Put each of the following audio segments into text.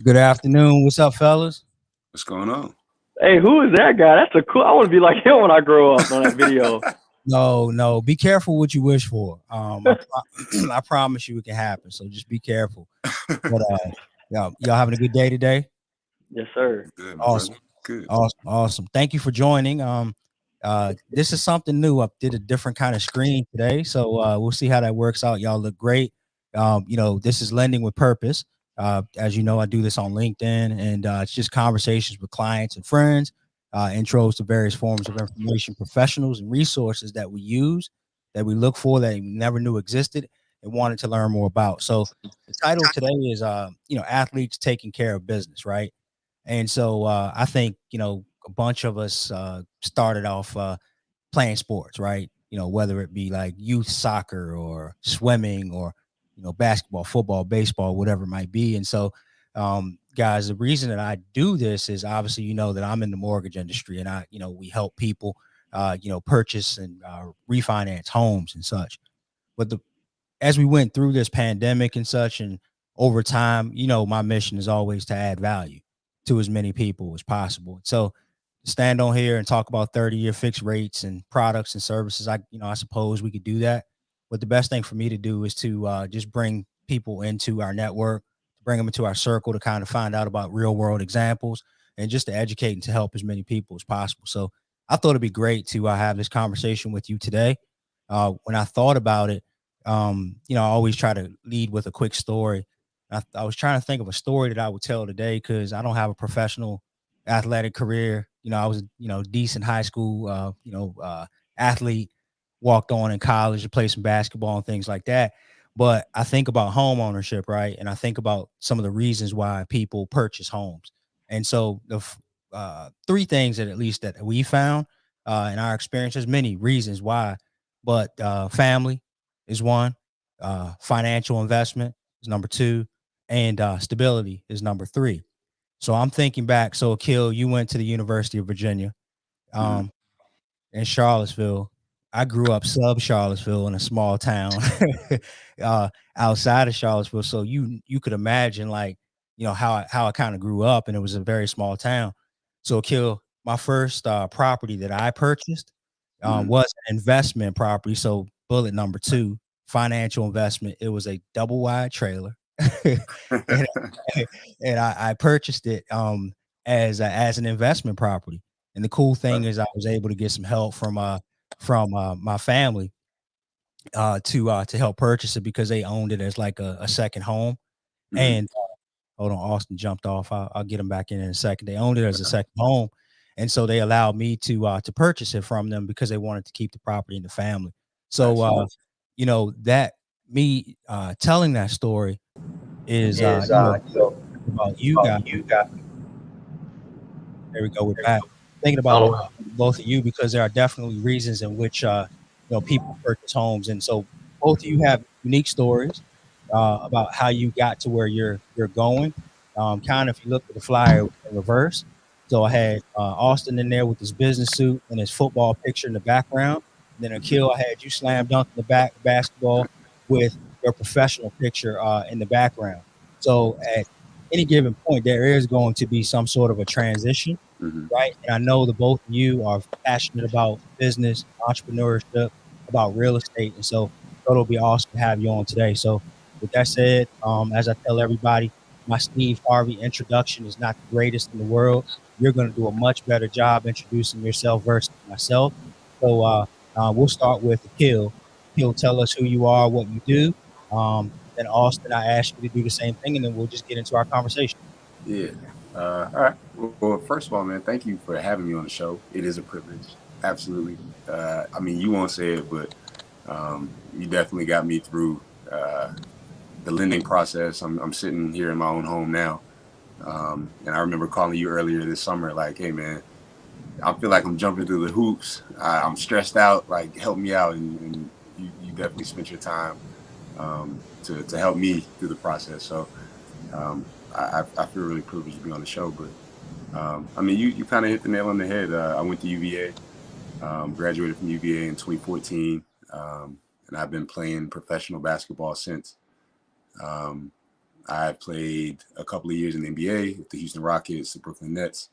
Good afternoon. What's up, fellas? What's going on? Hey, who is that guy? That's a cool. I want to be like him when I grow up on that video. No. Be careful what you wish for. I promise you it can happen. So just be careful. But y'all having a good day today? Yes, sir. Good, my Awesome. brother. Good. Awesome. Thank you for joining. This is something new. I did a different kind of screen today, so we'll see how that works out. Y'all look great. This is Lending with Purpose. As you know, I do this on LinkedIn, and it's just conversations with clients and friends, intros to various forms of information, professionals, and resources that we use, that we look for, that we never knew existed, and wanted to learn more about. So the title today is, athletes taking care of business, right? And so I think, a bunch of us started off playing sports, right? Whether it be like youth soccer or swimming or, basketball, football, baseball, whatever it might be. And so, guys, the reason that I do this is obviously, that I'm in the mortgage industry, and we help people, purchase and refinance homes and such. But as we went through this pandemic and such, and over time, my mission is always to add value to as many people as possible. So stand on here and talk about 30-year fixed rates and products and services, I suppose we could do that. But the best thing for me to do is to just bring people into our network, to bring them into our circle, to kind of find out about real world examples, and just to educate and to help as many people as possible. So I thought it'd be great to have this conversation with you today. When I thought about it, I always try to lead with a quick story. I was trying to think of a story that I would tell today, because I don't have a professional athletic career. I was, decent high school, athlete, walked on in college to play some basketball and things like that. But I think about home ownership, right? And I think about some of the reasons why people purchase homes. And so the three things that at least that we found in our experience, there's many reasons why, but family is one, financial investment is number two, and stability is number three. So I'm thinking back. So Akil, you went to the University of Virginia, Mhm. um, in Charlottesville. I grew up sub Charlottesville in a small town uh, outside of Charlottesville. So you could imagine, like, how I kind of grew up, and it was a very small town. So Akil, my first property that I purchased Mhm. was an investment property. So bullet number two, financial investment. It was a double wide trailer. and and I purchased it as an investment property. And the cool thing is I was able to get some help from my family to help purchase it, because they owned it as like a second home. Mhm. And hold on, Austin jumped off. I'll get him back in a second. They owned it as a second home, and so they allowed me to purchase it from them, because they wanted to keep the property in the family. So Nice. that me telling that story is about you guys. There we go. We're back. Thinking about both of you, because there are definitely reasons in which people purchase homes, and so both of you have unique stories about how you got to where you're going. Kind of, if you look at the flyer in reverse, so I had Austin in there with his business suit and his football picture in the background. And then Akil, I had you slam dunk in the basketball with your professional picture in the background. So at any given point, there is going to be some sort of a transition, Mhm. right? And I know that both of you are passionate about business, entrepreneurship, about real estate, and so it'll be awesome to have you on today. So, with that said, as I tell everybody, my Steve Harvey introduction is not the greatest in the world. You're going to do a much better job introducing yourself versus myself. So, we'll start with Akil. Akil, tell us who you are, what you do. Then Austin, I ask you to do the same thing, and then we'll just get into our conversation. Yeah. All right. Well, first of all, man, thank you for having me on the show. It is a privilege. Absolutely. I mean, you won't say it, but you definitely got me through the lending process. I'm sitting here in my own home now. And I remember calling you earlier this summer, like, hey, man, I feel like I'm jumping through the hoops. I'm stressed out. Like, help me out. And you definitely spent your time to help me through the process. So I feel really privileged to be on the show. But I mean, you kind of hit the nail on the head. I went to UVA, graduated from UVA in 2014, and I've been playing professional basketball since. Um, I played a couple of years in the NBA with the Houston Rockets, the Brooklyn Nets.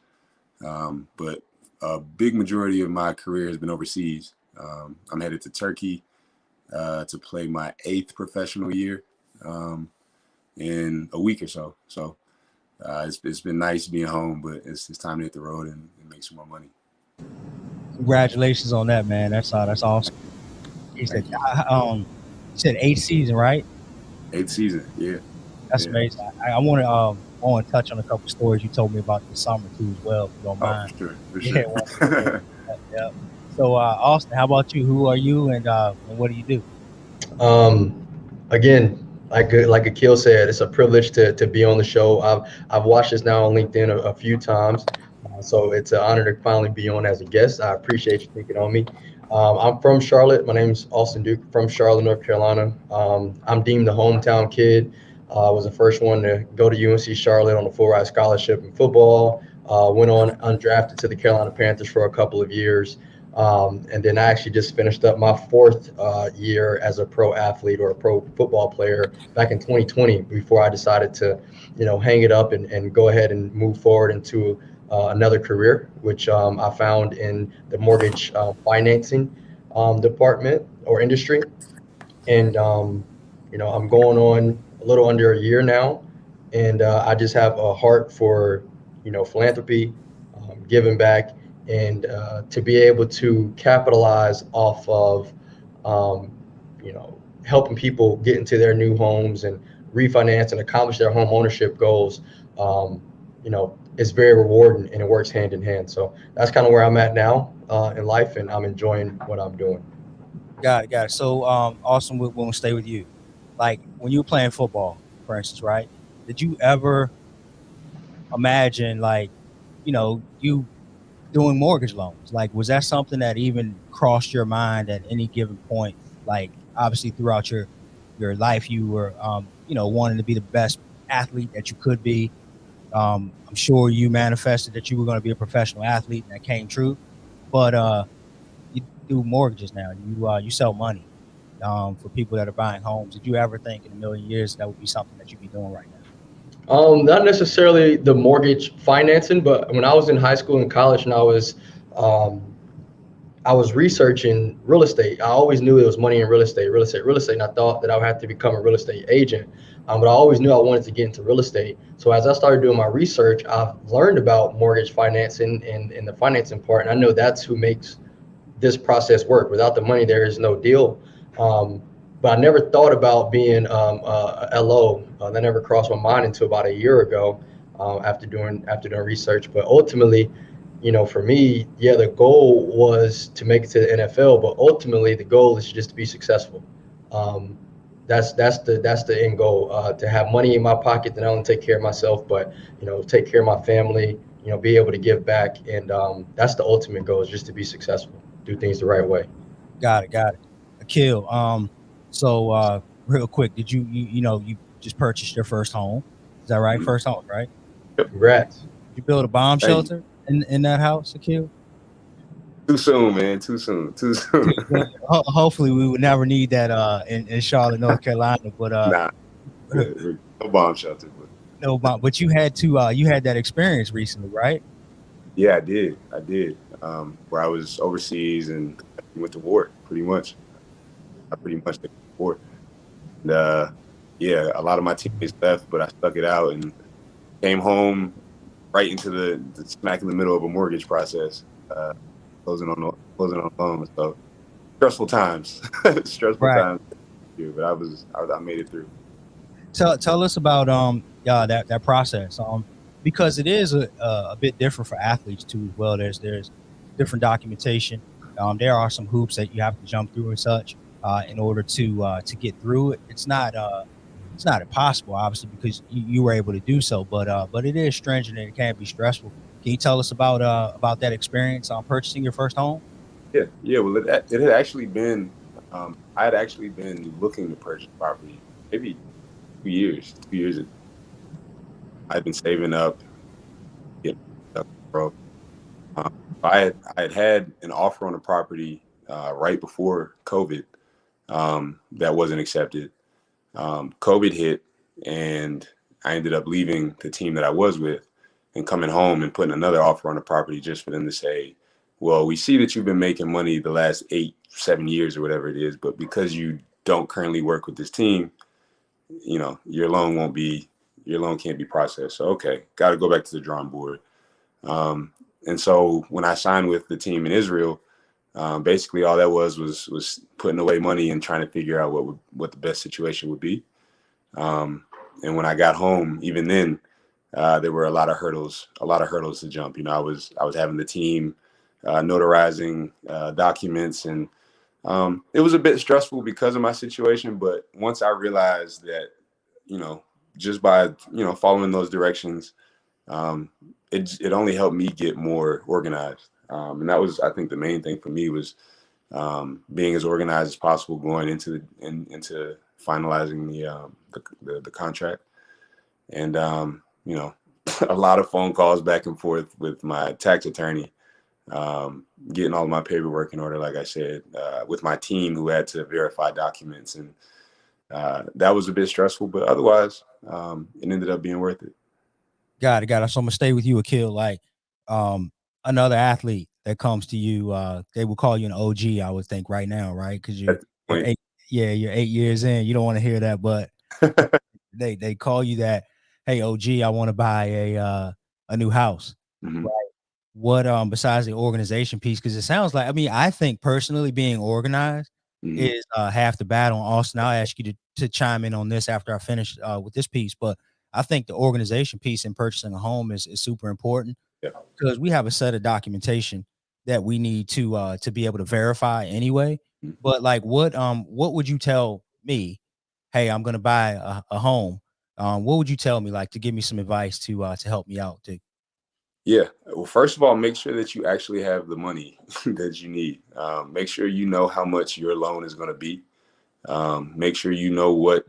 But a big majority of my career has been overseas. I'm headed to Turkey to play my 8th professional year in a week or so. So it's been nice being home, but it's time to hit the road and make some more money. Congratulations on that, man. That's awesome. He said, you said 8th season, right? 8th season, yeah. That's amazing. I want to touch on a couple stories you told me about this summer too, as well, if you don't mind. For sure. Yeah. So, Austin, how about you? Who are you, and what do you do? Again, like Akil said, it's a privilege to be on the show. I've watched this now on LinkedIn a few times, so it's an honor to finally be on as a guest. I appreciate you thinking on me. I'm from Charlotte. My name's Austin Duke from Charlotte, North Carolina. I'm deemed the hometown kid. I was the first one to go to UNC Charlotte on a full ride scholarship in football. Went on undrafted to the Carolina Panthers for a couple of years. And then I actually just finished up my 4th year as a pro athlete or a pro football player back in 2020 before I decided to, hang it up and go ahead and move forward into another career, which I found in the mortgage financing department or industry. And, I'm going on a little under a year now. And I just have a heart for, philanthropy, giving back, and to be able to capitalize off of, helping people get into their new homes and refinance and accomplish their home ownership goals, it's very rewarding and it works hand in hand. So that's kind of where I'm at now in life, and I'm enjoying what I'm doing. Got it. So, Austin, we'll stay with you. Like when you were playing football, for instance, right? Did you ever imagine, like, you doing mortgage loans? Like, was that something that even crossed your mind at any given point? Like, obviously throughout your life, you were, wanting to be the best athlete that you could be. I'm sure you manifested that you were going to be a professional athlete, and that came true. But you do mortgages now. You sell money for people that are buying homes. Did you ever think in a million years that would be something that you'd be doing right now? Not necessarily the mortgage financing, but when I was in high school and college, and um, I was researching real estate. I always knew there was money in real estate, and I thought that I would have to become a real estate agent. But I always knew I wanted to get into real estate. So as I started doing my research, I've learned about mortgage financing and the financing part, and I know that's who makes this process work. Without the money, there is no deal. But I never thought about being a LO. That never crossed my mind until about a year ago, after doing research. But ultimately, for me, yeah, the goal was to make it to the NFL. But ultimately, the goal is just to be successful. That's the end goal. To have money in my pocket, to not only take care of myself, but take care of my family. Be able to give back, and that's the ultimate goal, is just to be successful, do things the right way. Got it. Akil, so real quick, did you just purchased your first home? Is that right? Mhm. First home, right? Congrats. Did you build a bomb Thank you. shelter in that house, Akil? Too soon, man. Too soon. Hopefully, we would never need that in Charlotte, North Carolina. But Nah, no bomb shelter. But no bomb. But you had that experience recently, right? yeah, I did. Where I was overseas and went to war, pretty much. I pretty much went to war. And yeah, a lot of my teammates left, but I stuck it out and came home right into the smack in the middle of a mortgage process, closing on loans. So stressful times, Right. times. But I made it through. Tell us about that process, because it is a bit different for athletes too as well. There's different documentation. There are some hoops that you have to jump through and such in order to get through it. It's not impossible, obviously, because you were able to do so, but it is stringent and it can be stressful. Can you tell us about that experience on purchasing your first home? Yeah. Well, it had actually been. I had actually been looking to purchase property maybe 2 years. 2 years. I'd been saving up, getting stuff broke. I had an offer on a property right before COVID that wasn't accepted. COVID hit, and I ended up leaving the team that I was with and coming home and putting another offer on the property just for them to say, well, we see that you've been making money the last 7 years or whatever it is, but because you don't currently work with this team, you know, your loan can't be processed. So, okay, got to go back to the drawing board. And so when I signed with the team in Israel, basically all that was putting away money and trying to figure out what the best situation would be. And when I got home, even then, there were a lot of hurdles to jump. You know, I was having the team notarizing documents, and it was a bit stressful because of my situation. But once I realized that, you know, just by, you know, following those directions, it only helped me get more organized. And that was, I think, the main thing for me was being as organized as possible going into finalizing the contract. And you know, a lot of phone calls back and forth with my tax attorney, getting all of my paperwork in order, like I said, with my team who had to verify documents. And that was a bit stressful, but otherwise, it ended up being worth it. Got it. So I'm gonna stay with you, Akil. Like, another athlete that comes to you, they will call you an OG, I would think right now, right? Because you're 8, you're 8 years in. You don't want to hear that, but they call you that. Hey, OG, I want to buy a new house. Mm-hmm. Right? What besides the organization piece? Because it sounds like, I mean, I think personally being organized is half the battle. Austin, I'll ask you to chime in on this after I finish with this piece, but I think the organization piece in purchasing a home is super important because we have a set of documentation that we need to be able to verify anyway. But like, what would you tell me? Hey, I'm going to buy a home. What would you tell me, like, to give me some advice to help me out? Yeah. Well, first of all, make sure that you actually have the money that you need. Make sure you know how much your loan is going to be. Make sure you know what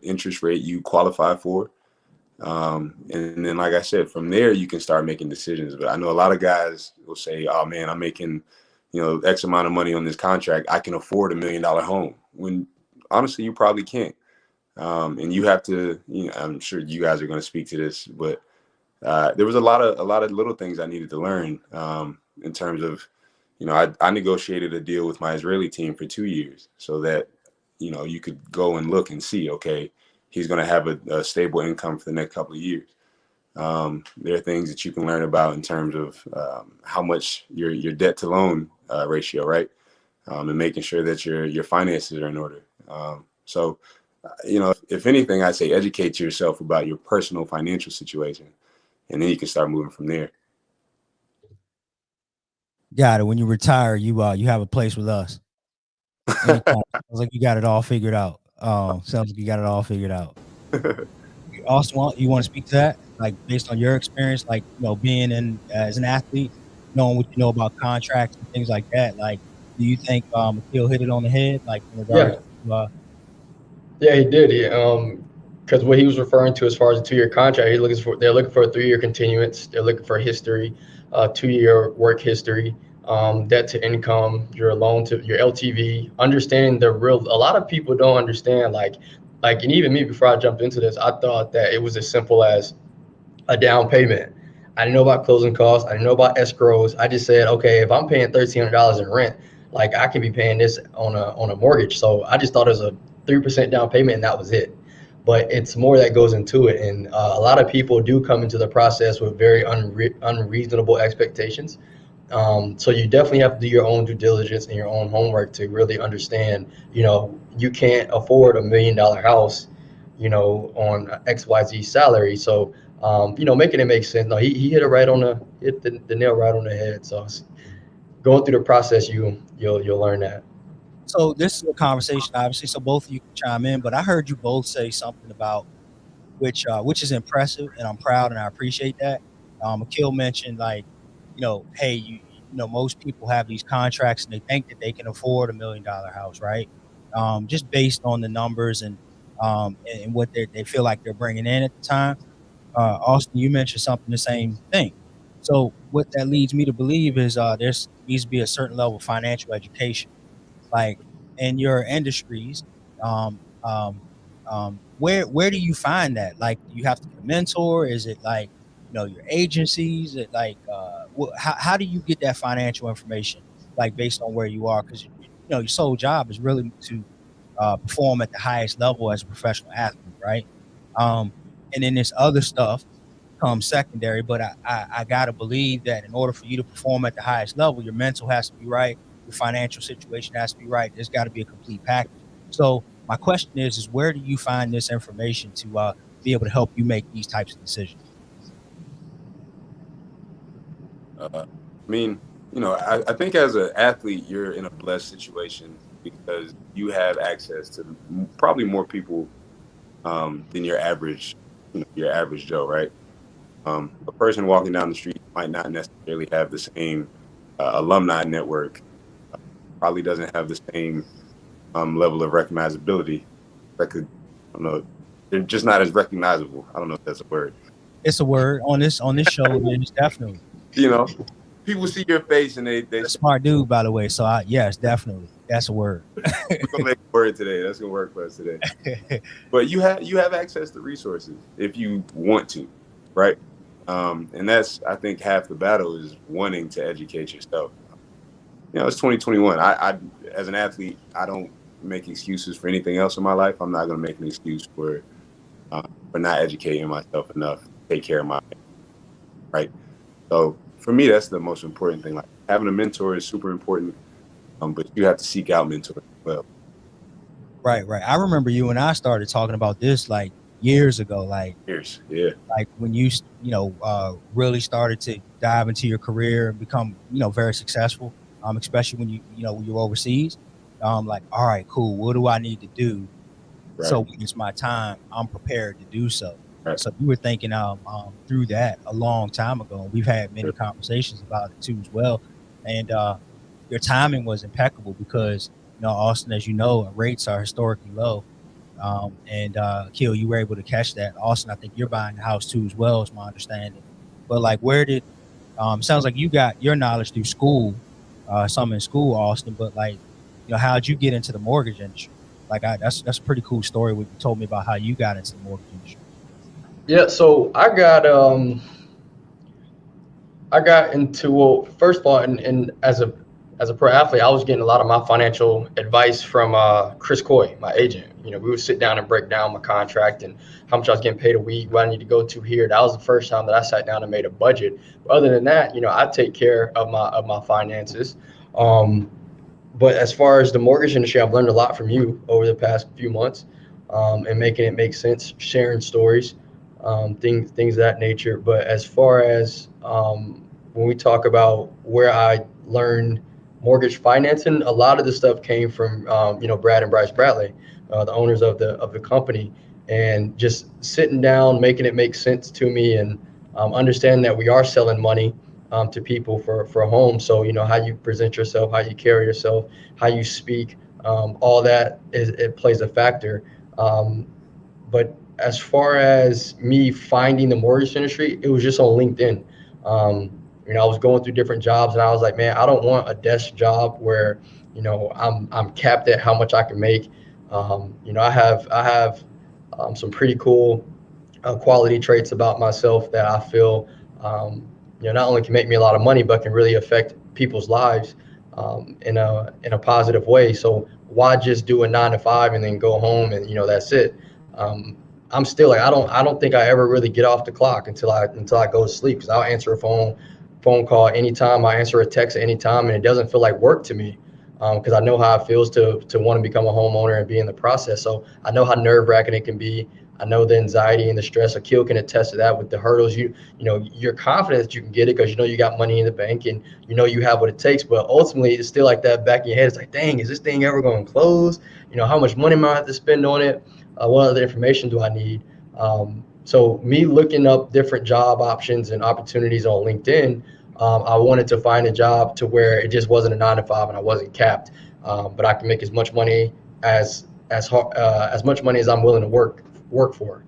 interest rate you qualify for. And then, like I said, from there, you can start making decisions. But I know a lot of guys will say, oh man, I'm making, you know, X amount of money on this contract. I can afford $1 million home, when honestly, you probably can't. And you have to, you know, I'm sure you guys are going to speak to this, but there was a lot of little things I needed to learn in terms of, you know, I negotiated a deal with my Israeli team for 2 years so that, you know, you could go and look and see, okay, he's going to have a stable income for the next couple of years. There are things that you can learn about in terms of how much your debt to loan ratio, right? And making sure that your finances are in order. So, you know, if anything, I say educate yourself about your personal financial situation, and then you can start moving from there. Got it. When you retire, you have a place with us. Sounds like you got it all figured out. Sounds like you got it all figured out. Austin, you want to speak to that? Like, based on your experience, like, you know, being in as an athlete, knowing what you know about contracts and things like that. Like, do you think Akil hit it on the head? Like, in regards to, yeah, he did. Because what he was referring to as far as a 2-year contract, they're looking for a 3-year continuance. They're looking for history, 2-year work history, debt to income, your loan to your LTV. Understanding a lot of people don't understand, like, and even me, before I jumped into this, I thought that it was as simple as a down payment. I didn't know about closing costs. I didn't know about escrows. I just said, okay, if I'm paying $1,300 in rent, like, I can be paying this on a mortgage. So I just thought it was a 3% down payment, and that was it. But it's more that goes into it, and a lot of people do come into the process with very unreasonable expectations. So you definitely have to do your own due diligence and your own homework to really understand, you know, you can't afford $1 million house, you know, on XYZ salary. So, you know, making it make sense. No, he hit the nail right on the head. So going through the process, you'll learn that. so this is a conversation, obviously, so both of you can chime in, but I heard you both say something about which is impressive, and I'm proud and I appreciate that. Akil mentioned, like, you know, hey, you know, most people have these contracts and they think that they can afford $1 million house, right? Just based on the numbers and what they feel like they're bringing in at the time. Austin, you mentioned something the same thing. So what that leads me to believe is there needs to be a certain level of financial education, like in your industries. Um, um, Where do you find that? Like, do you have to get a mentor? Is it like, your agencies? Is it like, how do you get that financial information, like based on where you are? Because your sole job is really to perform at the highest level as a professional athlete, right? And then this other stuff comes secondary. But I gotta believe that in order for you to perform at the highest level, your mental has to be right, your financial situation has to be right. There's got to be a complete package. So my question is where do you find this information to be able to help you make these types of decisions? I mean, I think as an athlete, you're in a blessed situation because you have access to probably more people than your average Joe, right? A person walking down the street might not necessarily have the same alumni network, probably doesn't have the same level of recognizability. I don't know, they're just not as recognizable. I don't know if that's a word. It's a word on this show. It's definitely. People see your face and they smart dude, by the way. So yes, definitely, that's a word. We're gonna make a word today. That's gonna work for us today. But you have access to resources if you want to, right? And that's, I think, half the battle is wanting to educate yourself. It's 2021. I as an athlete, I don't make excuses for anything else in my life. I'm not gonna make an excuse for not educating myself enough to take care of my family, right? So for me, that's the most important thing. Like, having a mentor is super important, but you have to seek out mentors as well. Right. I remember you and I started talking about this like years ago. Like years, yeah. Like when you really started to dive into your career and become very successful, especially when when you're overseas. Like, all right, cool. What do I need to do? Right. So when it's my time, I'm prepared to do so. Right. So you were thinking through that a long time ago. We've had many conversations about it too as well. And your timing was impeccable because, Austin, as you know, rates are historically low. And Akil, you were able to catch that. Austin, I think you're buying a house too as well, is my understanding. But like, where did sounds like you got your knowledge through school, some in school, Austin. But like, how'd you get into the mortgage industry? Like, that's a pretty cool story. What you told me about how you got into the mortgage industry. Yeah, so I got into, well, first of all, and as a pro athlete, I was getting a lot of my financial advice from Chris Coy, my agent. We would sit down and break down my contract and how much I was getting paid a week, what I need to go to here. That was the first time that I sat down and made a budget. But other than that, I take care of my finances. But as far as the mortgage industry, I've learned a lot from you over the past few months, and making it make sense, sharing stories, things of that nature. But as far as when we talk about where I learned mortgage financing, a lot of the stuff came from Brad and Bryce Bradley, the owners of the company, and just sitting down, making it make sense to me, and understanding that we are selling money to people for a home. So how you present yourself, how you carry yourself, how you speak, all that it plays a factor. But as far as me finding the mortgage industry, it was just on LinkedIn. I was going through different jobs, and I was like, man, I don't want a desk job where I'm capped at how much I can make. I have some pretty cool quality traits about myself that I feel not only can make me a lot of money, but can really affect people's lives in a positive way. So why just do a 9 to 5 and then go home and that's it? I'm still like, I don't think I ever really get off the clock until I go to sleep, because I'll answer a phone call anytime, I answer a text anytime, and it doesn't feel like work to me, because I know how it feels to want to become a homeowner and be in the process. So I know how nerve-wracking it can be. I know the anxiety and the stress. Akil can attest to that with the hurdles. You're confident that you can get it because you got money in the bank and you have what it takes. But ultimately, it's still like that back in your head. It's like, dang, is this thing ever going to close? How much money am I have to spend on it? What other information do I need? So me looking up different job options and opportunities on LinkedIn, I wanted to find a job to where it just wasn't a 9 to 5 and I wasn't capped, but I can make as much money as much money as I'm willing to work for.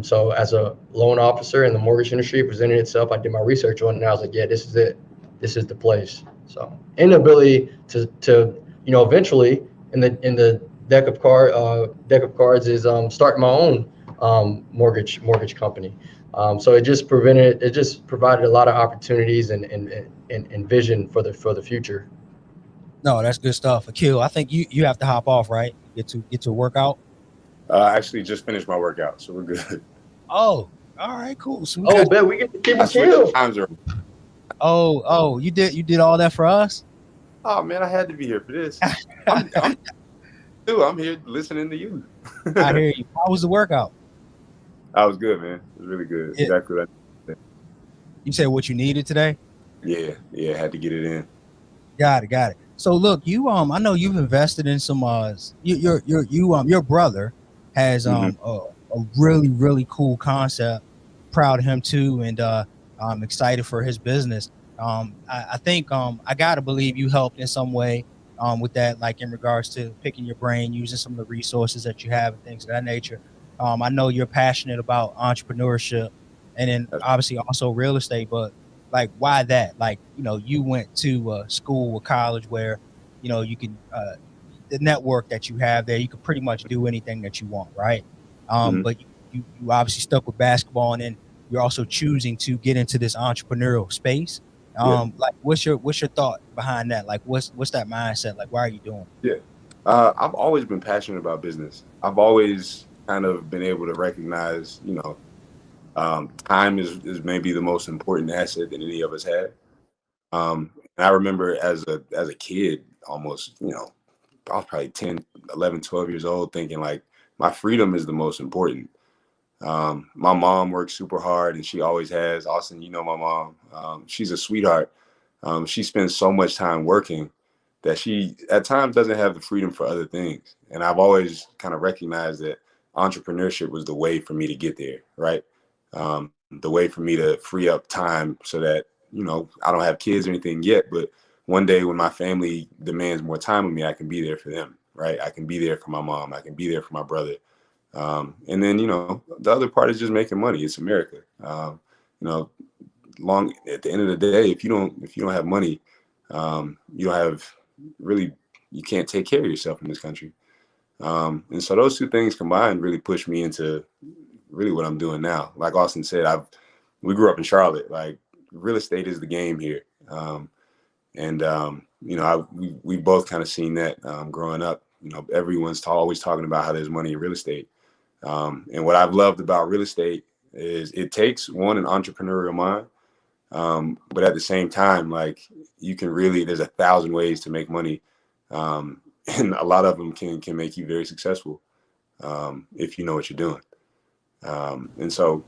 So as a loan officer in the mortgage industry presented itself, I did my research on it, and I was like, yeah, this is it. This is the place. So inability to eventually in the deck of cards is starting my own mortgage company. So it just provided a lot of opportunities and vision for the future. No, that's good stuff. Akil, I think you have to hop off, right? Get to workout. I actually just finished my workout, so we're good. Oh, all right, cool. So we Oh, got, bet we get to keep I it switched chill. times around. you did all that for us. Oh man, I had to be here for this. I'm here listening to you. I hear you. How was the workout? I was good, man. It was really good. Yeah. Exactly what You said what you needed today. Yeah, had to get it in. Got it. So look, you I know you've invested in some your brother has a really cool concept. Proud of him too, and I'm excited for his business. I think I gotta believe you helped in some way with that, like in regards to picking your brain, using some of the resources that you have and things of that nature. I know you're passionate about entrepreneurship and then obviously also real estate, but like why that? Like, you went to school or college where you can the network that you have there, you could pretty much do anything that you want, right? But you obviously stuck with basketball, and then you're also choosing to get into this entrepreneurial space. Like what's your thought behind that? Like what's that mindset? Like why are you doing it? Yeah, I've always been passionate about business. I've always kind of been able to recognize, time is maybe the most important asset that any of us have. And I remember as a kid, almost, I was probably 10, 11, 12 years old, thinking like my freedom is the most important. My mom works super hard, and she always has. Austin, my mom. She's a sweetheart. She spends so much time working that she at times doesn't have the freedom for other things. And I've always kind of recognized that entrepreneurship was the way for me to get there, right? The way for me to free up time so that, I don't have kids or anything yet, but one day when my family demands more time of me, I can be there for them, right? I can be there for my mom. I can be there for my brother. And then, the other part is just making money. It's America. Long at the end of the day, if you don't have money, you don't have you can't take care of yourself in this country. And so those two things combined really pushed me into really what I'm doing now. Like Austin said, we grew up in Charlotte. Like real estate is the game here. We both kind of seen that growing up. Everyone's always talking about how there's money in real estate. And what I've loved about real estate is it takes an entrepreneurial mind. But at the same time, like there's 1,000 ways to make money. And a lot of them can make you very successful if you know what you're doing. And so,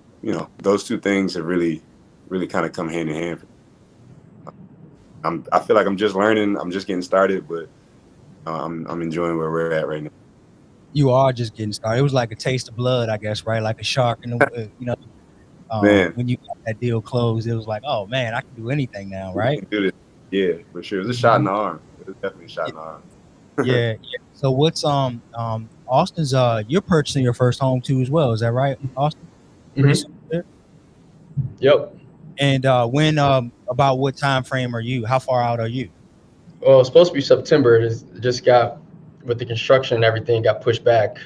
those two things have really, really kind of come hand in hand. I feel like I'm just learning. I'm just getting started, but I'm enjoying where we're at right now. You are just getting started. It was like a taste of blood, I guess, right? Like a shark in the, when you got that deal closed, it was like, oh man, I can do anything now, right? Do this. Yeah, for sure. It was a shot in the arm. It was definitely a shot in the arm. Yeah. So what's Austin's you're purchasing your first home too as well, is that right, Austin? Yep. And when about what time frame are you? How far out are you? Well, it's supposed to be September. It just got, with the construction and everything, got pushed back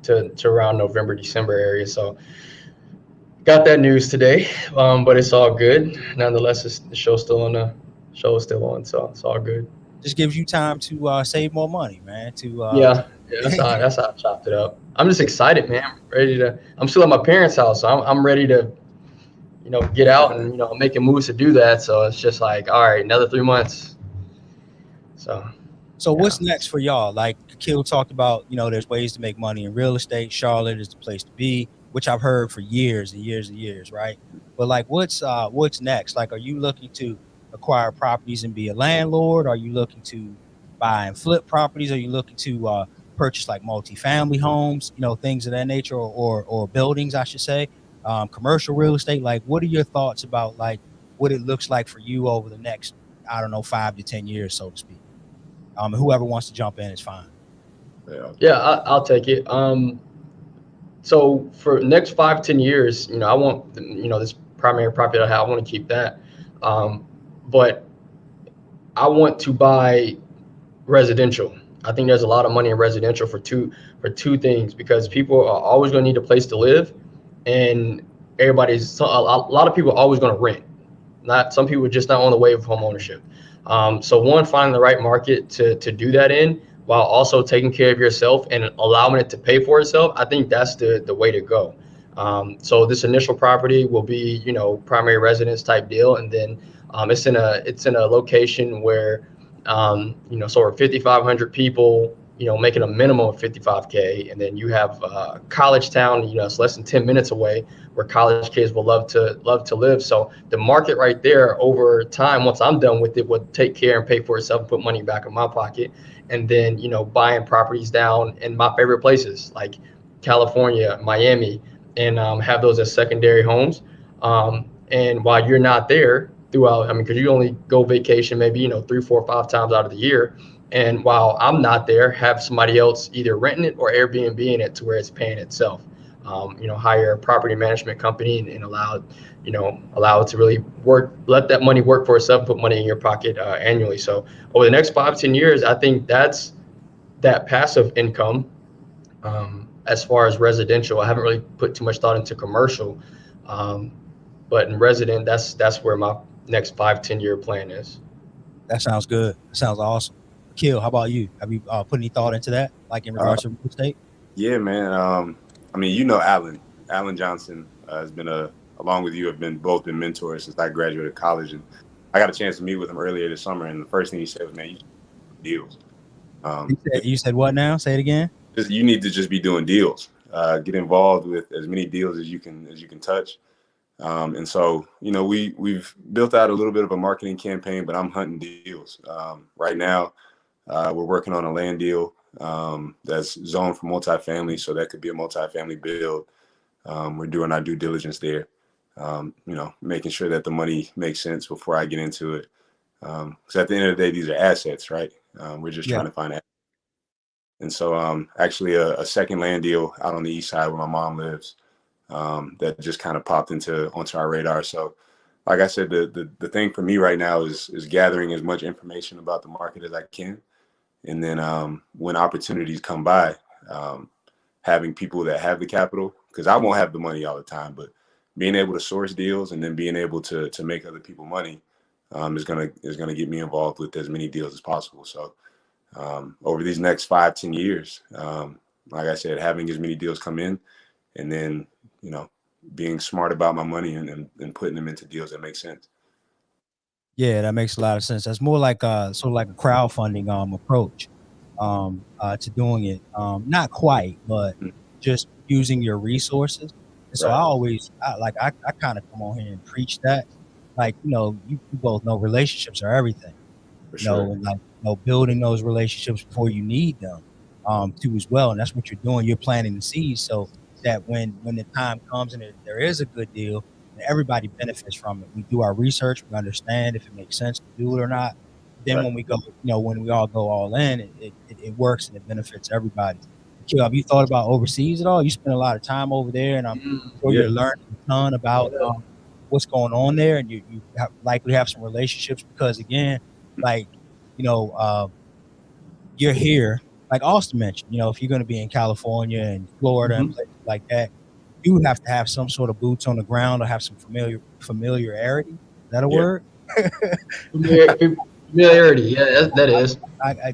to around November, December area. So got that news today, but it's all good. Nonetheless, the show's still on. So it's all good. Just gives you time to save more money, man. Yeah, that's how I chopped it up. I'm just excited, man. I'm still at my parents' house, so I'm ready to, get out and making moves to do that. So it's just like, all right, another 3 months. So what's next for y'all? Like Akil talked about, there's ways to make money in real estate. Charlotte is the place to be, which I've heard for years and years and years, right? But like, what's next? Like, are you looking to acquire properties and be a landlord? Are you looking to buy and flip properties? Are you looking to purchase like multifamily homes, things of that nature, or buildings, I should say, commercial real estate? Like, what are your thoughts about like what it looks like for you over the next, 5 to 10 years, so to speak? Whoever wants to jump in is fine. Yeah, I'll take it. So for the next 5, 10 years, I want, this primary property that I have, I want to keep that. But I want to buy residential. I think there's a lot of money in residential for two things, because people are always going to need a place to live, and a lot of people are always going to rent. Not some people are just not on the wave of home ownership. So one, finding the right market to do that in, while also taking care of yourself and allowing it to pay for itself. I think that's the way to go. So this initial property will be, primary residence type deal, and then it's in a location where, sort of 5,500 people, making a minimum of 55K, and then you have college town, it's less than 10 minutes away, where college kids will love to live. So the market right there, over time, once I'm done with it, will take care and pay for itself and put money back in my pocket. And then, buying properties down in my favorite places like California, Miami, and have those as secondary homes. And while you're not there throughout, I mean, because you only go vacation maybe, 3, 4, 5 times out of the year. And while I'm not there, have somebody else either renting it or Airbnb in it to where it's paying itself. Hire a property management company, and allow it to really work, let that money work for itself, put money in your pocket annually. So over the next 5, 10 years, I think that's that passive income. As far as residential, I haven't really put too much thought into commercial, um, but in resident, that's where my next 5, 10 year plan is. That sounds good. That sounds awesome. Akil, how about you? Have you put any thought into that, like in Uh, regards to real estate? yeah, man. I mean, Alan Johnson has been along with you, have both been mentors since I graduated college, and I got a chance to meet with him earlier this summer. And the first thing he said was, "Man, you should do deals. You Um, said, you said what now? Say it again. you need to just be doing deals. Get involved with as many deals as you can touch." And so, we've built out a little bit of a marketing campaign, but I'm hunting deals. Right now, we're working on a land deal that's zoned for multifamily, so that could be a multifamily build. We're doing our due diligence there, making sure that the money makes sense before I get into it. Because at the end of the day, these are assets, right? We're just Yeah. trying to find assets. And so, actually, a second land deal out on the east side where my mom lives, that just kind of popped onto our radar. So, like I said, the thing for me right now is gathering as much information about the market as I can, and then when opportunities come by, um, having people that have the capital, because I won't have the money all the time, but being able to source deals and then being able to make other people money, is gonna get me involved with as many deals as possible. So, over these next 5, 10 years, like I said, having as many deals come in, and then, you know, being smart about my money, and putting them into deals that make sense. Yeah, that makes a lot of sense. That's more like sort of like a crowdfunding approach to doing it. Not quite, but Mm. just using your resources. And so Right. I kind of come on here and preach that. Like, you both know relationships are everything. For sure. And like, building those relationships before you need them, too, as well. And that's what you're doing. You're planting the seeds so that when the time comes and there is a good deal, and everybody benefits from it. We do our research, we understand if it makes sense to do it or not. Then Right. when we go, when we all go all in, it works and it benefits everybody. Akil, have you thought about overseas at all? You spend a lot of time over there, and I'm sure Yeah. you're learning a ton about what's going on there, and you likely have some relationships because, again, like, you know, uh, you're here, like Austin mentioned, if you're going to be in California and Florida and Mhm. places like that, you have to have some sort of boots on the ground or have some familiarity. Is that a Yeah. word? Familiarity, yeah, that is.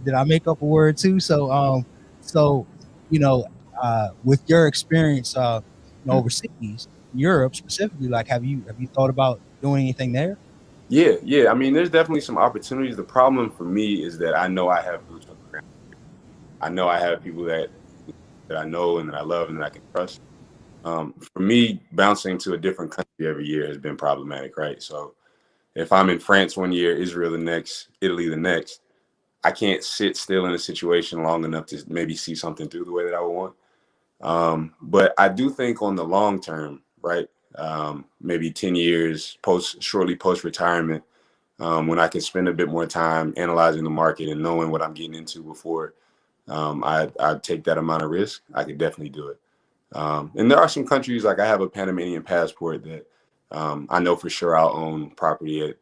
Did I make up a word too? So you know, with your experience, overseas, Europe specifically, like, have you thought about doing anything there? Yeah. Yeah. I mean, there's definitely some opportunities. The problem for me is that I know I have boots on the ground. I know I have people that I know and that I love and that I can trust. For me, bouncing to a different country every year has been problematic, right? So if I'm in France one year, Israel the next, Italy the next, I can't sit still in a situation long enough to maybe see something through the way that I would want. But I do think on the long term, right? Maybe 10 years shortly post retirement, when I can spend a bit more time analyzing the market and knowing what I'm getting into before I take that amount of risk, I could definitely do it. And there are some countries, like I have a Panamanian passport that I know for sure I'll own property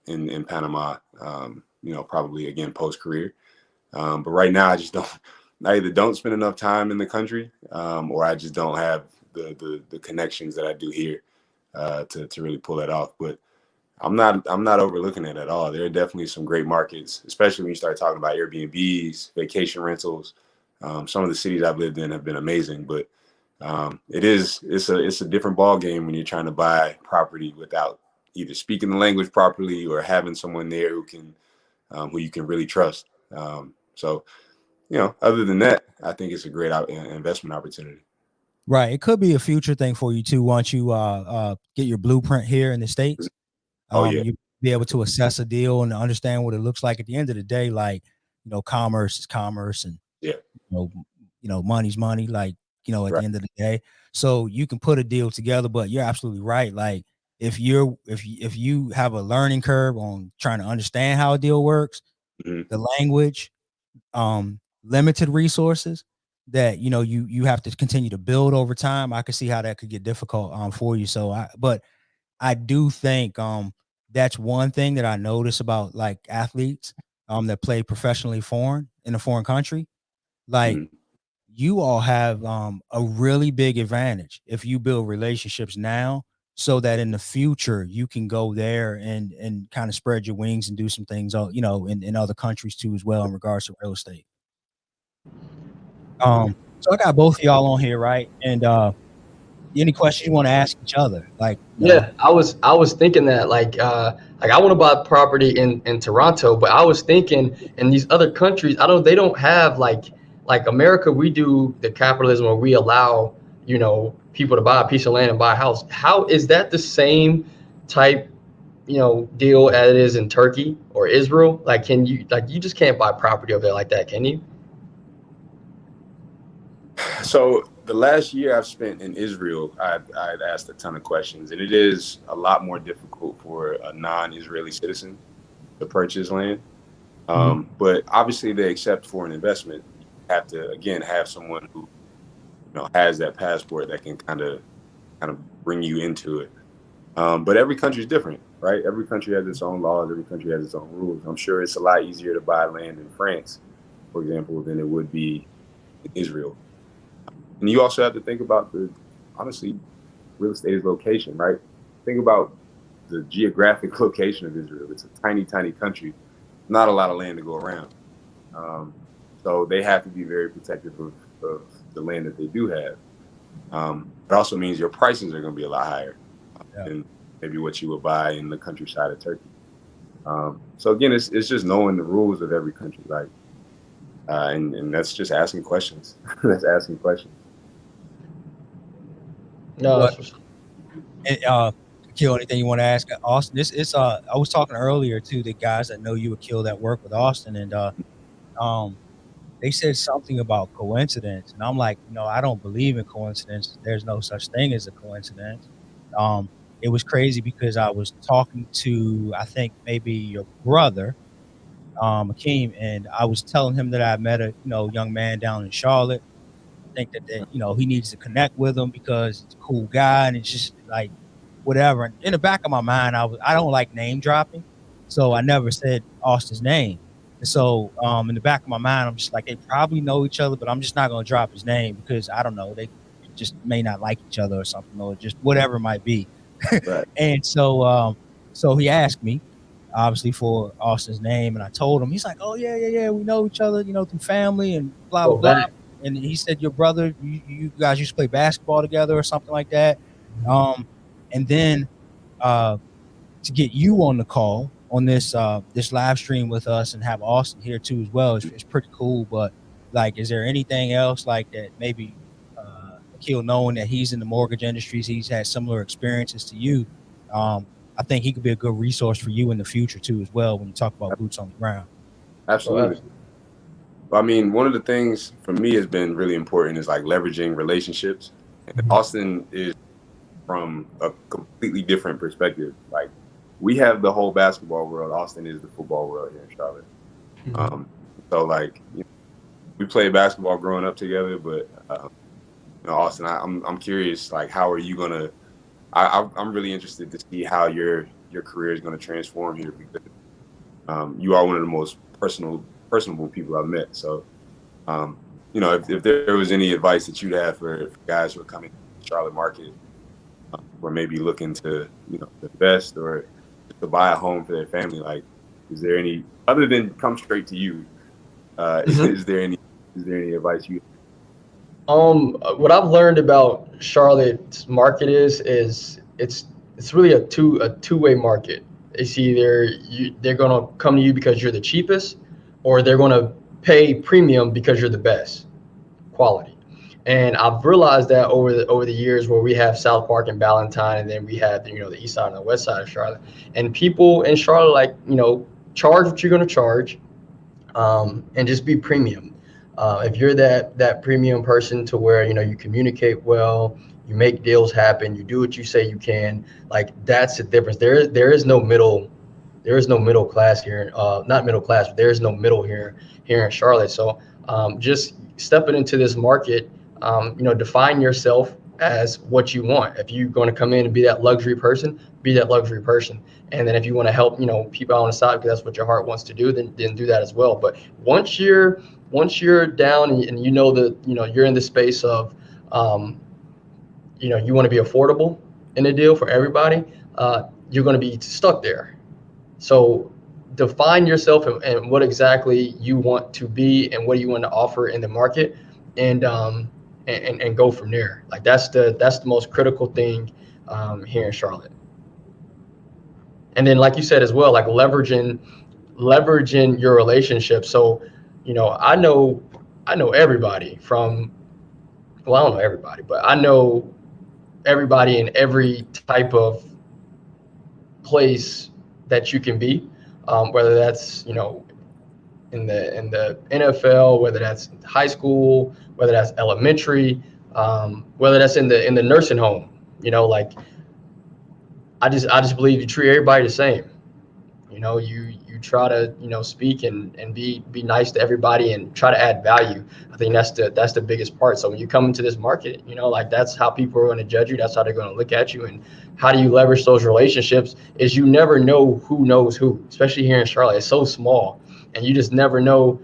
in Panama, probably again post career. But right now, I just don't. I either don't spend enough time in the country, or I just don't have the connections that I do here to really pull that off. But I'm not overlooking it at all. There are definitely some great markets, especially when you start talking about Airbnbs, vacation rentals. Some of the cities I've lived in have been amazing, but it's a different ball game when you're trying to buy property without either speaking the language properly or having someone there who you can really trust. So, other than that, I think it's a great investment opportunity. Right. It could be a future thing for you too once you get your blueprint here in the States. Oh yeah, You be able to assess a deal and understand what it looks like at the end of the day. Like, commerce is commerce, and yeah, money's money. Like, at the right. end of the day, so you can put a deal together. But you're absolutely right. Like, if you have a learning curve on trying to understand how a deal works, Mm-hmm. the language, limited resources that you have to continue to build over time, I can see how that could get difficult for you. So I do think that's one thing that I notice about like athletes that play professionally in a foreign country. Like, Mm-hmm. you all have a really big advantage if you build relationships now, so that in the future you can go there and kind of spread your wings and do some things in other countries too as well in regards to real estate. So I got both of y'all on here, right? And any questions you want to ask each other, like, Yeah, I was thinking that like I want to buy property in Toronto, but I was thinking in these other countries, they don't have like America. We do the capitalism where we allow people to buy a piece of land and buy a house. How is that the same type deal as it is in Turkey or Israel? Like, you just can't buy property over there like that, can you? So the last year I've spent in Israel, I'd asked a ton of questions, and it is a lot more difficult for a non-Israeli citizen to purchase land. But obviously, they accept for an investment. You have to again have someone who has that passport that can kind of bring you into it. But every country is different, right? Every country has its own laws. Every country has its own rules. I'm sure it's a lot easier to buy land in France, for example, than it would be in Israel. And you also have to think about honestly, real estate is location, right? Think about the geographic location of Israel. It's a tiny, tiny country, not a lot of land to go around. So they have to be very protective of the land that they do have. It also means your prices are going to be a lot higher than maybe what you would buy in the countryside of Turkey. So again, it's just knowing the rules of every country, like, and that's just asking questions. That's asking questions. No, what Kill, anything you want to ask Austin? I was talking earlier to the guys that know you, Akil, that work with Austin, and they said something about coincidence, and I'm like, I don't believe in coincidence. There's no such thing as a coincidence. It was crazy because I was talking to, I think maybe your brother, Akeem, and I was telling him that I met a young man down in Charlotte. I think that he needs to connect with him because he's a cool guy, and it's just like whatever. And in the back of my mind, I don't like name dropping, so I never said Austin's name. And so in the back of my mind, I'm just like, they probably know each other, but I'm just not going to drop his name because I don't know, they just may not like each other or something, or just whatever it might be. Right. And so he asked me, obviously, for Austin's name, and I told him. He's like, "Oh yeah, we know each other, through family and blah blah blah." And he said, "Your brother, you guys used to play basketball together or something like that." And then to get you on the call on this live stream with us and have Austin here too as well, it's pretty cool. But like, is there anything else like that maybe Akil, knowing that he's in the mortgage industries, he's had similar experiences to you? I think he could be a good resource for you in the future too as well when you talk about boots on the ground. Absolutely. I mean, one of the things for me has been really important is like leveraging relationships. And Austin is from a completely different perspective. Like, we have the whole basketball world. Austin is the football world here in Charlotte. So like, we played basketball growing up together, but Austin, I'm curious, like, how are you gonna? I'm really interested to see how your career is going to transform here, because you are one of the most personal personable people I've met. So, you know, if there was any advice that you'd have for guys who are coming to the Charlotte market, or maybe looking to, you know, invest or to buy a home for their family, like, is there any, other than come straight to you, is there any advice you? What I've learned about Charlotte's market is it's really a two-way market. It's either they're gonna come to you because you're the cheapest, or they're gonna pay premium because you're the best quality. And I've realized that over the years, where we have South Park and Ballantyne, and then we have, you know, the east side and the west side of Charlotte, and people in Charlotte, like, you know, charge what you're gonna charge, and just be premium. If you're that premium person, to where, you know, you communicate well, you make deals happen, you do what you say you can, like, that's the difference. There is no middle class here. Not middle class, but there is no middle here in Charlotte. So just stepping into this market, you know, define yourself as what you want. If you're going to come in and be that luxury person, be that luxury person. And then if you want to help, you know, people out on the side, because that's what your heart wants to do, then do that as well. But once you're down, and you know that, you know, you're in the space of, you know, you want to be affordable in a deal for everybody, you're going to be stuck there. So define yourself, and what exactly you want to be, and what you want to offer in the market, and go from there. Like, that's the most critical thing here in Charlotte. And then, like you said as well, like leveraging your relationship. So, you know, I know everybody from, well, I don't know everybody, but I know everybody in every type of place that you can be, whether that's, you know, in the NFL, whether that's high school, whether that's elementary, whether that's in the nursing home. You know, like, I just believe you treat everybody the same. You know, you try to, you know, speak and be nice to everybody, and try to add value. I think that's the biggest part. So when you come into this market, you know, like, that's how people are going to judge you. That's how they're going to look at you. And how do you leverage those relationships? Is you never know who knows who, especially here in Charlotte. It's so small, and you just never know,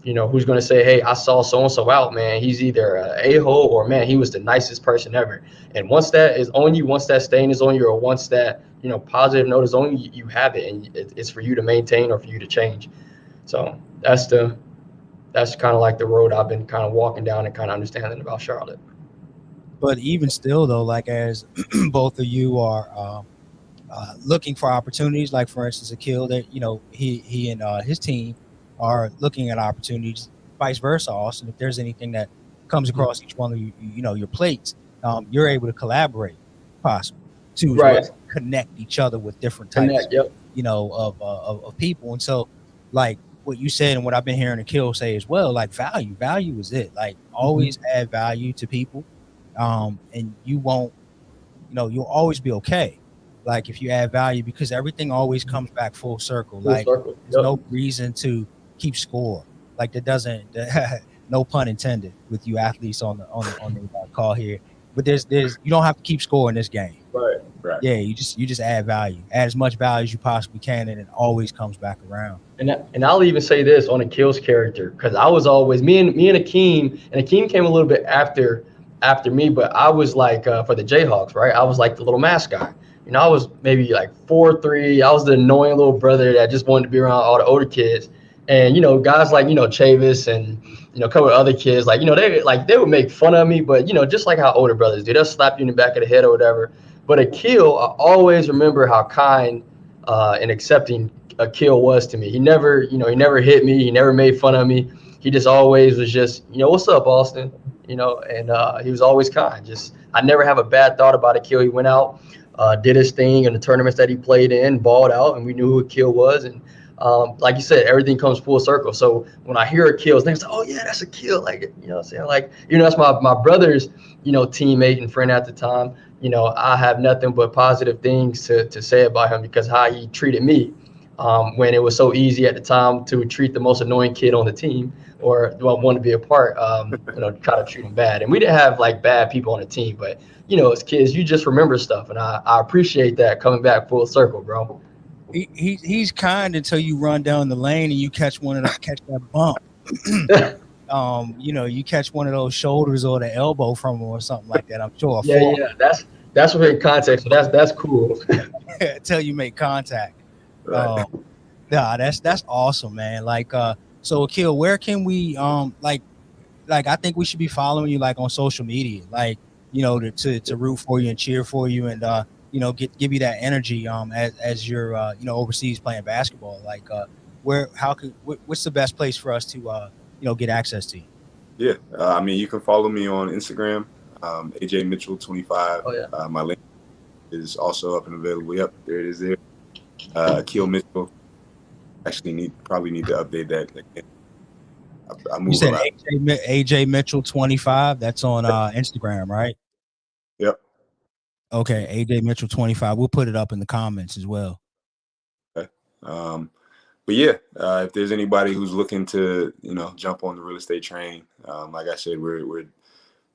you know, who's going to say, hey, I saw so-and-so out, man. He's either an a-hole, or, man, he was the nicest person ever. And once that is on you, once that stain is on you, or once that, you know, positive note is on you, you have it, and it's for you to maintain or for you to change. So that's kind of like the road I've been kind of walking down and kind of understanding about Charlotte. But even still, though, like, as both of you are looking for opportunities, like, for instance, Akil, that, you know, he and his team are looking at opportunities, vice versa, Austin. If there's anything that comes across each one of you know, your plates, you're able to collaborate, possible, to Right. connect each other with different types, Yep. you know, of people. And so, like, what you said, and what I've been hearing Akil say as well, like, value is it. Like, always add value to people, and you won't, you know, you'll always be okay. Like, if you add value, because everything always comes back full circle. Full Like, circle. there's no reason to keep score. Like, that doesn't, no pun intended with you athletes on the call here. But there's you don't have to keep score in this game. Right. Yeah, you just add value, add as much value as you possibly can, and it always comes back around. And I'll even say this on Akil's character, because I was always me and Akeem, and Akeem came a little bit after me, but I was like, for the Jayhawks, right? I was like the little mascot. You know, I was maybe like 4'3". I was the annoying little brother that just wanted to be around all the older kids. And, you know, guys like, you know, Chavis and, you know, a couple of other kids, like, you know, they would make fun of me, but, you know, just like how older brothers do, they'll slap you in the back of the head or whatever. But Akil, I always remember how kind and accepting Akil was to me. He never hit me. He never made fun of me. He just always was just, you know, what's up, Austin? You know, and he was always kind. Just, I never have a bad thought about Akil. He went out, did his thing in the tournaments that he played in, balled out, and we knew who Akil was. And like you said, everything comes full circle. So when I hear Akil's name, it's like, oh yeah, that's Akil. Like, you know what I'm saying? Like, you know, that's my brother's, you know, teammate and friend at the time. You know, I have nothing but positive things to say about him, because how he treated me when it was so easy at the time to treat the most annoying kid on the team, or want to be a part, you know, try to treat him bad. And we didn't have like bad people on the team, but, you know, as kids, you just remember stuff. And I appreciate that coming back full circle, bro. He's kind until you run down the lane and you catch that bump. You catch one of those shoulders or the elbow from him or something like that. I'm sure. Yeah. That's within context. So that's cool. Until you make contact. Right. Yeah, that's awesome, man. Like, so Akil, where can we like I think we should be following you like on social media, like, to root for you and cheer for you and give you that energy as you're overseas playing basketball. Like, what's the best place for us to get access to you? Yeah, I mean, you can follow me on Instagram, AJ Mitchell 25. Oh, yeah. My link is also up and available. Yep, there it is. There, Akil Mitchell. Actually, probably need to update that. I move You said around. AJ Mitchell 25. That's on Instagram, right? Yep. Okay, AJ Mitchell 25. We'll put it up in the comments as well. Okay. But yeah, if there's anybody who's looking to jump on the real estate train, like I said,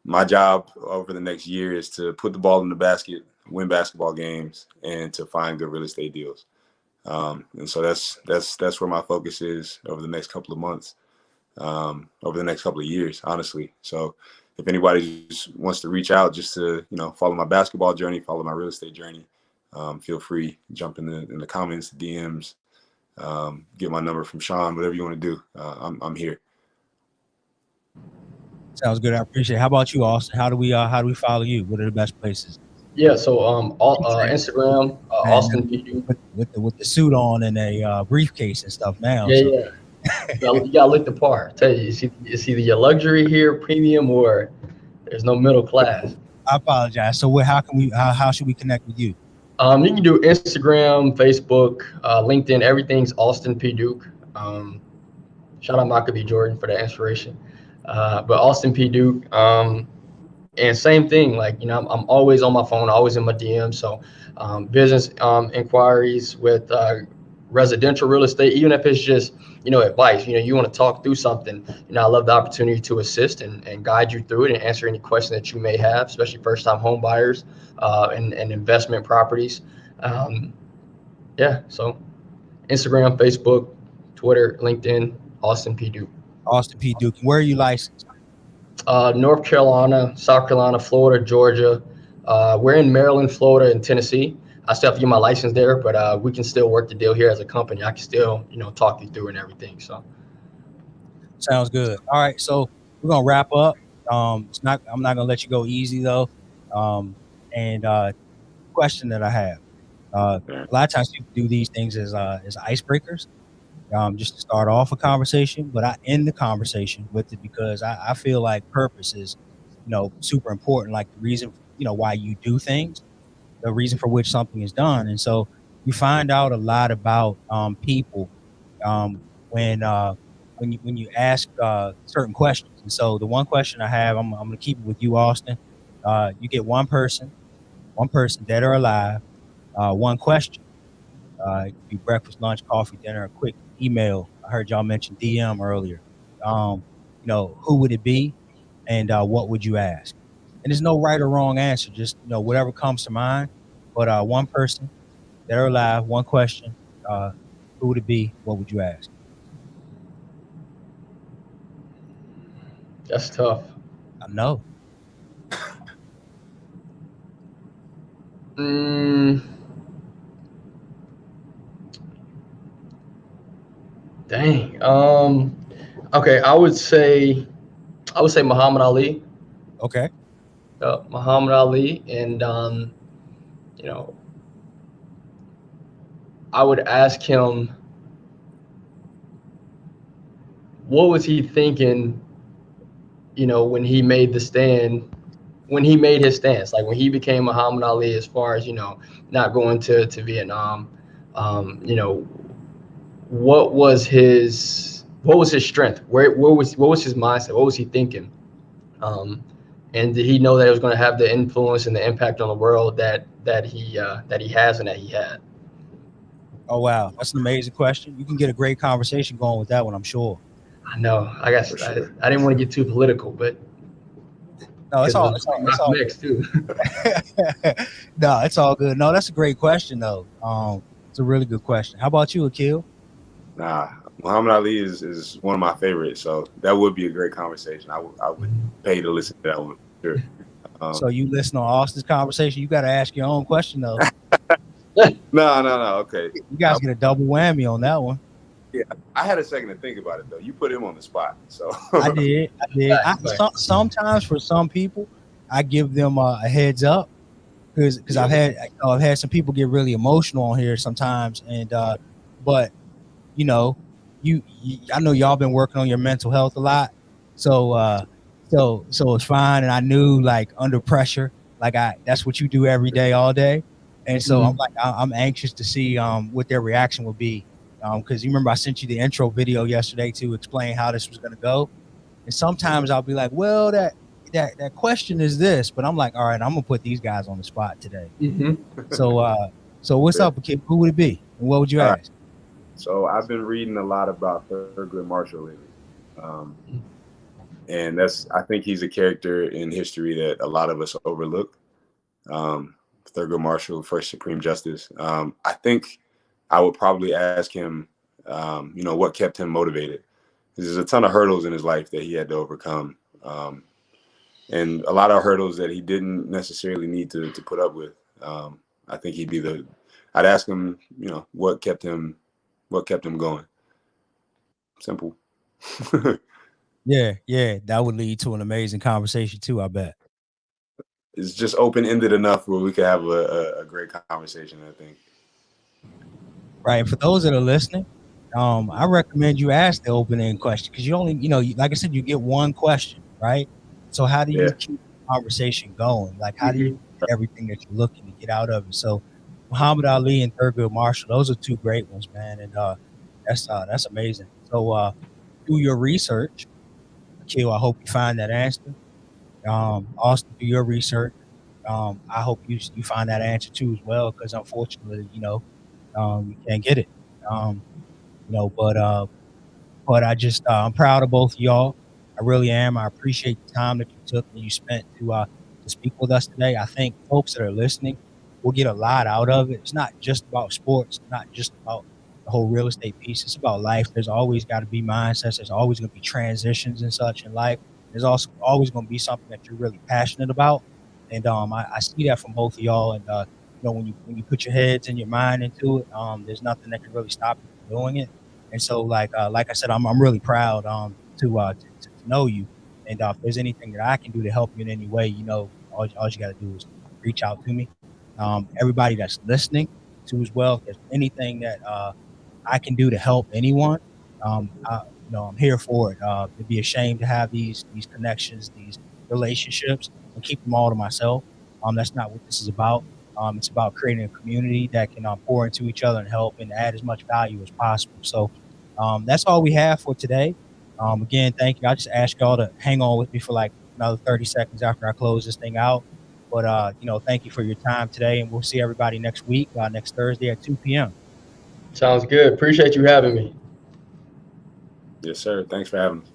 my job over the next year is to put the ball in the basket, win basketball games, and to find good real estate deals. And so that's where my focus is over the next couple of months, over the next couple of years, honestly. So if anybody just wants to reach out just to follow my basketball journey, follow my real estate journey, feel free, jump in the comments, DMs, get my number from Shawn, whatever you want to do. I'm here. Sounds good. I appreciate it. How about you, Austin? How do we follow you? What are the best places? Yeah. So Instagram, Austin P. with the suit on and a briefcase and stuff now. Yeah. You gotta look the part. Tell you, it's either your luxury here, premium, or there's no middle class. I apologize. So how should we connect with you? You can do Instagram, Facebook, LinkedIn. Everything's Austin P. Duke. Shout out Michael B. Jordan for the inspiration. But Austin P. Duke. And same thing, like, I'm always on my phone, always in my DMs. So business inquiries with residential real estate, even if it's just, advice, you want to talk through something, I love the opportunity to assist and guide you through it and answer any questions that you may have, especially first time home buyers and investment properties. So Instagram, Facebook, Twitter, LinkedIn, Austin P. Duke. Austin P. Duke. Where are you licensed? North Carolina, South Carolina, Florida, Georgia. We're in Maryland, Florida, and Tennessee. I still have to get my license there, but we can still work the deal here as a company. I can still, talk you through and everything. So, sounds good. All right, so we're gonna wrap up. I'm not gonna let you go easy though. Question that I have. A lot of times people do these things as icebreakers, just to start off a conversation. But I end the conversation with it because I feel like purpose is, super important. Like the reason, why you do things, the reason for which something is done. And so you find out a lot about people when you ask certain questions. And so the one question I have, I'm going to keep it with you, Austin. You get one person, dead or alive, one question. It could be breakfast, lunch, coffee, dinner, a quick email. I heard y'all mention DM earlier. Who would it be, and what would you ask? And there's no right or wrong answer, just whatever comes to mind. But one person, dead or alive, one question. Who would it be? What would you ask? That's tough. I know. Dang. Okay, I would say Muhammad Ali. Okay. Muhammad Ali, and I would ask him, what was he thinking, when he made his stance, like when he became Muhammad Ali, as far as, not going to Vietnam, what was his strength? What was his mindset? What was he thinking? And did he know that it was going to have the influence and the impact on the world that he has and that he had? Oh wow, that's an amazing question. You can get a great conversation going with that one, I'm sure. I know. I guess I didn't want to get too political, but no, it's all mixed too. No, it's all good. No, that's a great question though. It's a really good question. How about you, Akil? Nah, Muhammad Ali is one of my favorites, so that would be a great conversation. I would pay to listen to that one. Sure. So you listen on Austin's conversation. You got to ask your own question though. No. Okay. You guys get a double whammy on that one. Yeah, I had a second to think about it though. You put him on the spot, so I did. Sometimes for some people, I give them a heads up because I've had some people get really emotional on here sometimes, and but you know, I know y'all been working on your mental health a lot, so it's fine. And I knew like under pressure, like that's what you do every day, all day, and so I'm like I'm anxious to see what their reaction will be, because you remember I sent you the intro video yesterday to explain how this was gonna go, and sometimes I'll be like, well, that question is this, but I'm like, all right, I'm gonna put these guys on the spot today. So what's up, kid? Who would it be, and what would you ask? So I've been reading a lot about Thurgood Marshall lately, and I think he's a character in history that a lot of us overlook. Thurgood Marshall, first Supreme Justice. I think I would probably ask him, what kept him motivated. There's a ton of hurdles in his life that he had to overcome, and a lot of hurdles that he didn't necessarily need to put up with. I think I'd ask him, what kept him going. Simple. Yeah, that would lead to an amazing conversation too, I bet. It's just open-ended enough where we could have a great conversation, I think. Right. And for those that are listening, I recommend you ask the open-end question, because you only, like I said, you get one question, right? So how do you keep the conversation going? Like, how do you get everything that you're looking to get out of it? So Muhammad Ali and Thurgood Marshall, those are two great ones, man. And that's amazing. So do your research, Akil. I hope you find that answer. Austin, do your research. I hope you find that answer too as well, because unfortunately, you can't get it. But I just I'm proud of both of y'all. I really am. I appreciate the time that you took and you spent to speak with us today. I think folks that are listening will get a lot out of it. It's not just about sports, it's not just about the whole real estate piece. It's about life. There's always got to be mindsets. There's always going to be transitions and such in life. There's also always going to be something that you're really passionate about. And I see that from both of y'all. And when you put your heads and your mind into it, there's nothing that can really stop you from doing it. And so, like I said, I'm really proud to know you. And if there's anything that I can do to help you in any way, all you got to do is reach out to me. Everybody that's listening to as well, if there's anything that I can do to help anyone, I'm here for it. It'd be a shame to have these connections, these relationships, and keep them all to myself. That's not what this is about. It's about creating a community that can pour into each other and help and add as much value as possible. So that's all we have for today. Again, thank you. I just ask y'all to hang on with me for like another 30 seconds after I close this thing out. But, thank you for your time today, and we'll see everybody next week, next Thursday at 2 p.m. Sounds good. Appreciate you having me. Yes, sir. Thanks for having us.